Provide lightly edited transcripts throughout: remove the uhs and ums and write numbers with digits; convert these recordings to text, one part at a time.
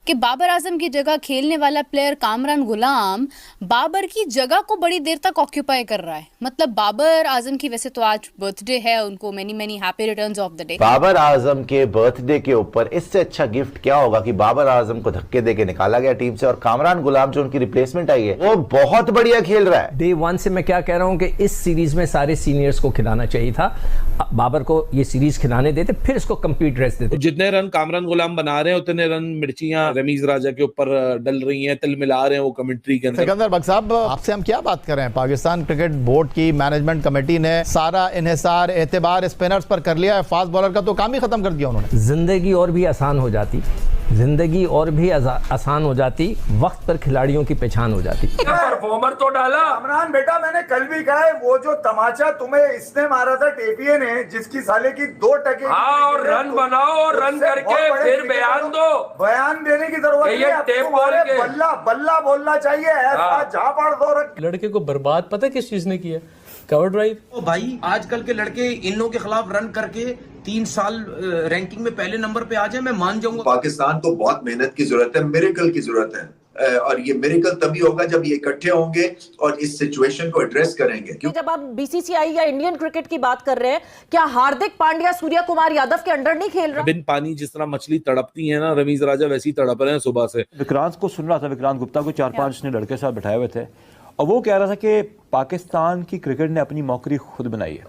कि बाबर आजम की जगह खेलने वाला प्लेयर कामरान गुलाम बाबर की जगह को बड़ी देर तक ऑक्यूपाई कर रहा है। मतलब बाबर आजम की, वैसे तो आज बर्थडे है उनको, many many happy returns of the day. Babar Azam के बर्थडे के ऊपर इससे अच्छा गिफ्ट क्या होगा कि बाबर आजम को धक्के देके निकाला गया टीम से, और कामरान गुलाम जो उनकी रिप्लेसमेंट आई है वो बहुत बढ़िया खेल रहा है। डे वन से मैं क्या कह रहा हूं कि इस सीरीज में सारे सीनियर्स को खिलाना चाहिए था, बाबर को ये सीरीज खिलाने देते, फिर इसको कंप्लीट रेस्ट देते। जितने रन कामरान गुलाम बना रहे हैं उतने रन मिर्चियां रमीज राजा के ऊपर डल रही हैं, तिल मिला रहे हैं वो कमेंट्री के अंदर। सिकंदर बख्श साहब, आपसे हम क्या बात कर रहे हैं? पाकिस्तान क्रिकेट बोर्ड की मैनेजमेंट कमेटी ने सारा इन्हिसार एतबार स्पिनर्स पर कर लिया है, फास्ट बॉलर का तो काम ही खत्म कर दिया उन्होंने। जिंदगी और भी आसान हो जाती, जिंदगी और भी आसान हो जाती, वक्त पर खिलाड़ियों की पहचान हो जाती। परफॉर्मर तो डाला कामरान बेटा, मैंने कल भी कहा है वो जो तमाचा तुम्हें इसने मारा था टेपिए ने, जिसकी साले की 2 टके। हाँ, और रन बनाओ और रन करके फिर बयान दो। बयान देने की जरूरत नहीं है, तुम्हारे बल्ला बल्ला बोलना चाहिए, ऐसा झापड़ दो। लड़के को बर्बाद पता किस चीज ने किया? Cover drive. ओ भाई, आजकल के लड़के इन लोगों के खिलाफ रन करके 3 साल रैंकिंग में पहले नंबर पे आ जाए, मैं मान जाऊंगा। पाकिस्तान को बहुत मेहनत की जरूरत है, मिरेकल की जरूरत है, और ये मिरेकल तभी होगा जब ये इकट्ठे होंगे और इस सिचुएशन को एड्रेस करेंगे। जब आप बीसीसीआई या इंडियन क्रिकेट की बात कर रहे हैं, क्या हार्दिक पांड्या सूर्य कुमार यादव के अंडर नहीं खेल रहा? बिन पानी जिस तरह मछली तड़पती है ना, रमीज राजा वैसी तड़प रहे हैं सुबह से। विक्रांत को सुन रहा था, विक्रांत गुप्ता को 4-5 ने लड़के साथ बैठाए हुए थे, और वो कह रहा था कि पाकिस्तान की क्रिकेट ने अपनी मौकरी खुद बनाई है।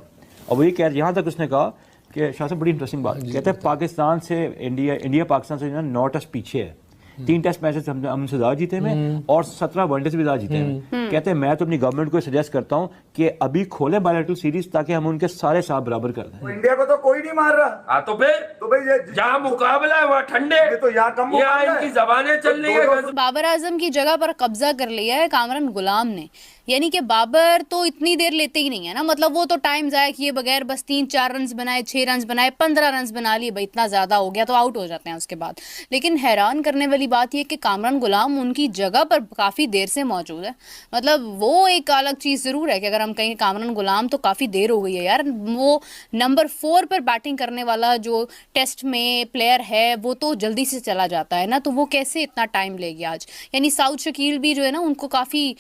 और वो ये कह, यहाँ तक उसने कहा कि शाह साहब बड़ी इंटरेस्टिंग बात, कहते हैं पाकिस्तान से इंडिया पाकिस्तान से 9 टेस्ट पीछे है, 3 टेस्ट मैचेस हमसे ज्यादा जीते हैं और 17 वनडे से भी ज्यादा जीते हैं। कहते हैं मैं तो अपनी गवर्नमेंट को सजेस्ट करता हूं कि अभी खोले बायलैटरल सीरीज ताकि हम उनके सारे साथ बराबर कर दें। इंडिया को तो कोई नहीं मार रहा। हाँ तो फिर जहाँ मुकाबला है वहाँ ठंडे, तो यहाँ कम, यहाँ इनकी जबानें चल रही है। बाबर आजम की जगह पर कब्जा कर लिया है कामरान गुलाम ने, यानी कि बाबर तो इतनी देर लेते ही नहीं है ना। मतलब वो तो टाइम जाया किए बगैर बस 3-4 रन बनाए, 6 रन बनाए, 15 रन बना लिए, भाई इतना ज्यादा हो गया तो आउट हो जाते हैं उसके बाद। लेकिन हैरान करने वाली बात यह कि कामरान गुलाम उनकी जगह पर काफी देर से मौजूद है। मतलब वो एक अलग चीज जरूर है कि अगर हम कहें कामरान गुलाम तो काफी देर हो गई है यार, वो नंबर 4 पर बैटिंग करने वाला जो टेस्ट में प्लेयर है वो तो जल्दी से चला जाता है ना, तो वो कैसे इतना टाइम ले गया आज? यानी साउथ शकील भी जो है ना, उनको काफी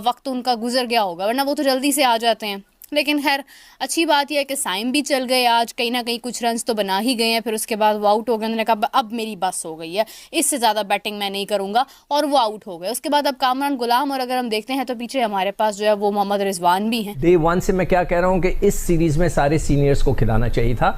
वक्त उनका गुजर गया होगा, वरना वो तो जल्दी से आ जाते हैं। लेकिन खैर अच्छी बात यह है कि साइम भी चल गए आज, कहीं ना कहीं कुछ रन्स तो बना ही गए हैं, फिर उसके बाद वो आउट हो गए। उन्होंने कहा अब मेरी बस हो गई है, इससे ज़्यादा बैटिंग मैं नहीं करूँगा, और वो आउट हो गए। उसके बाद अब कामरान गुलाम, और अगर हम देखते हैं तो पीछे हमारे पास जो है वो मोहम्मद रिजवान भी हैं। डे वन से मैं क्या कह रहा हूँ कि इस सीरीज में सारे सीनियर्स को खिलाना चाहिए था,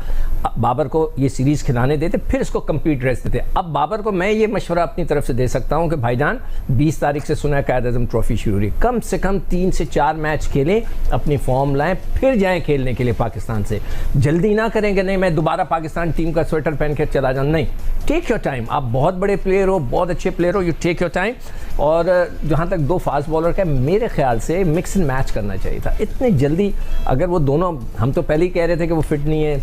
बाबर को ये सीरीज खिलाने देते, फिर इसको कंप्लीट रेस्ट देते। अब बाबर को मैं ये मशवरा अपनी तरफ से दे सकता हूँ कि भाईजान 20 तारीख से सुना है कायद आज़म ट्रॉफी शुरू हुई, कम से कम 3 से 4 मैच खेलें, अपनी फॉर्म लाएं, फिर जाएं खेलने के लिए पाकिस्तान से। जल्दी ना करेंगे, नहीं मैं दोबारा पाकिस्तान टीम का स्वेटर पहन कर चला जाऊँ, नहीं, टेक योर टाइम। आप बहुत बड़े प्लेयर हो, बहुत अच्छे प्लेयर हो, यू टेक योर टाइम। और जहाँ तक 2 फास्ट बॉलर का, मेरे ख्याल से मिक्स एंड मैच करना चाहिए था। इतनी जल्दी अगर वो दोनों, हम तो पहले ही कह रहे थे कि वो फिट नहीं है,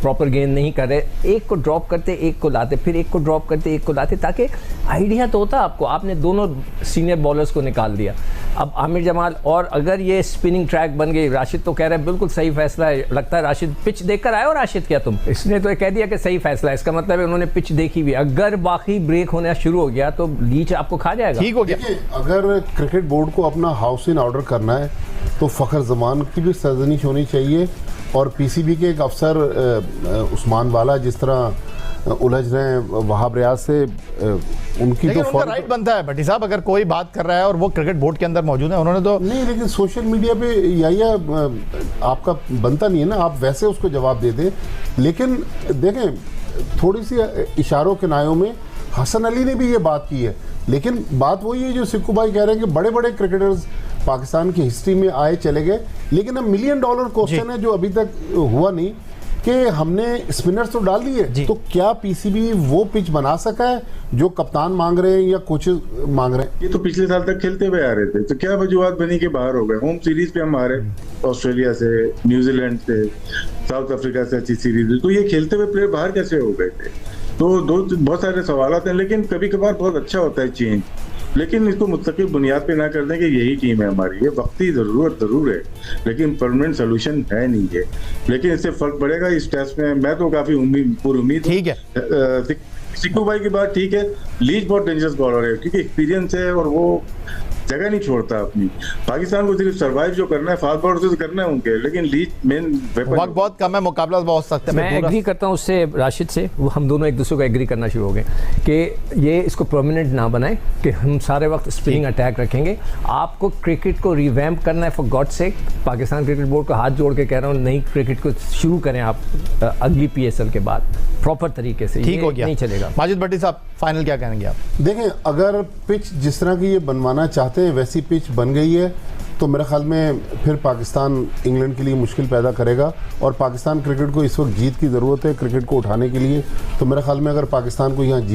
प्रॉपर गेंद नहीं कर रहे, एक को ड्रॉप करते, एक को लाते, फिर एक को ड्रॉप करते, एक को लाते, ताकि आइडिया तो होता आपको। आपने दोनों सीनियर बॉलर्स को निकाल दिया। अब आमिर जमाल, और अगर ये स्पिनिंग ट्रैक बन गई, राशिद तो कह रहे हैं बिल्कुल सही फैसला है, लगता है राशिद पिच देखकर आए हो। राशिद क्या तुम, इसने तो कह दिया कि सही फैसला है, इसका मतलब है उन्होंने पिच देखी भी। अगर बाकी ब्रेक होना शुरू हो गया तो लीच आपको खा जाएगा। ठीक हो गया। अगर क्रिकेट बोर्ड को अपना हाउस इन ऑर्डर करना है तो फ़खर जमान की भी सरजनिश होनी चाहिए, और पीसीबी के एक अफसर उस्मान वाला जिस तरह उलझ रहे हैं वहाब रियाज से, उनकी तो उनका राइट बनता है। भट्टी साहब, अगर कोई बात कर रहा है और वो क्रिकेट बोर्ड के अंदर मौजूद है, उन्होंने तो नहीं, लेकिन सोशल मीडिया पे या आपका बनता नहीं है ना, आप वैसे उसको जवाब दे दें। लेकिन देखें, थोड़ी सी इशारों के नायों में हसन अली ने भी ये बात की है, लेकिन बात वही है जो सिक्कू भाई कह रहे हैं कि बड़े बड़े क्रिकेटर्स पाकिस्तान की हिस्ट्री में आए चले गए, लेकिन अब $1 मिलियन क्वेश्चन है जो अभी तक हुआ नहीं कि हमने स्पिनर्स तो डाल दिए, तो क्या पीसीबी वो पिच बना सका है जो कप्तान मांग रहे हैं या कोचेस मांग रहे हैं? ये तो पिछले साल तक खेलते हुए आ रहे थे, तो क्या वजूहत बनी के बाहर हो गए? होम सीरीज पे हम हारे ऑस्ट्रेलिया से, न्यूजीलैंड से, साउथ अफ्रीका से अच्छी सीरीज, तो ये खेलते हुए प्लेयर बाहर कैसे हो गए थे? तो बहुत सारे सवाल हैं, लेकिन कभी कभार बहुत अच्छा होता है चेंज, लेकिन इसको मुस्तकिल बुनियाद पे ना कर दें कि यही टीम है हमारी। ये वक्ती ज़रूरत ज़रूर है, लेकिन परमानेंट सोल्यूशन है नहीं है। लेकिन इससे फर्क पड़ेगा इस टेस्ट में। मैं तो काफ़ी पुरुम्मीद। ठीक है, सिक्कू भाई की बात ठीक है, लीच बहुत डेंजरस बॉलर है क्योंकि एक्सपीरियंस है और वो जगह नहीं छोड़ता अपनी। पाकिस्तान को सिर्फ सर्वाइव जो करना है फास्ट बॉलर से तो करना है उनके, लेकिन लीच मेन वक्त बहुत कम है, मुकाबला बहुत सख्त है। मैं एग्री करता हूँ उससे, राशिद से। वो हम दोनों एक दूसरे को एग्री करना शुरू हो गए कि ये इसको परमानेंट ना बनाए कि हम सारे वक्त स्पिनिंग अटैक रखेंगे। आपको क्रिकेट को रिवैम्प करना है for God sake. Pakistan cricket board को हाथ जोड़ के कह रहा हूँ, नई क्रिकेट को शुरू करें आप अगली PSL के बाद प्रॉपर तरीके से। ठीक हो गया, नहीं चलेगा। माजिद भट्टी साहब फाइनल क्या कहेंगे आप? देखें, अगर पिच जिस तरह की ये बनवाना चाहते हैं वैसी पिच बन गई है तो मेरे ख्याल में फिर पाकिस्तान इंग्लैंड के लिए मुश्किल पैदा करेगा। और पाकिस्तान क्रिकेट को इस वक्त जीत की ज़रूरत है क्रिकेट को उठाने के लिए। तो मेरे ख्याल में अगर पाकिस्तान को यहाँ जीत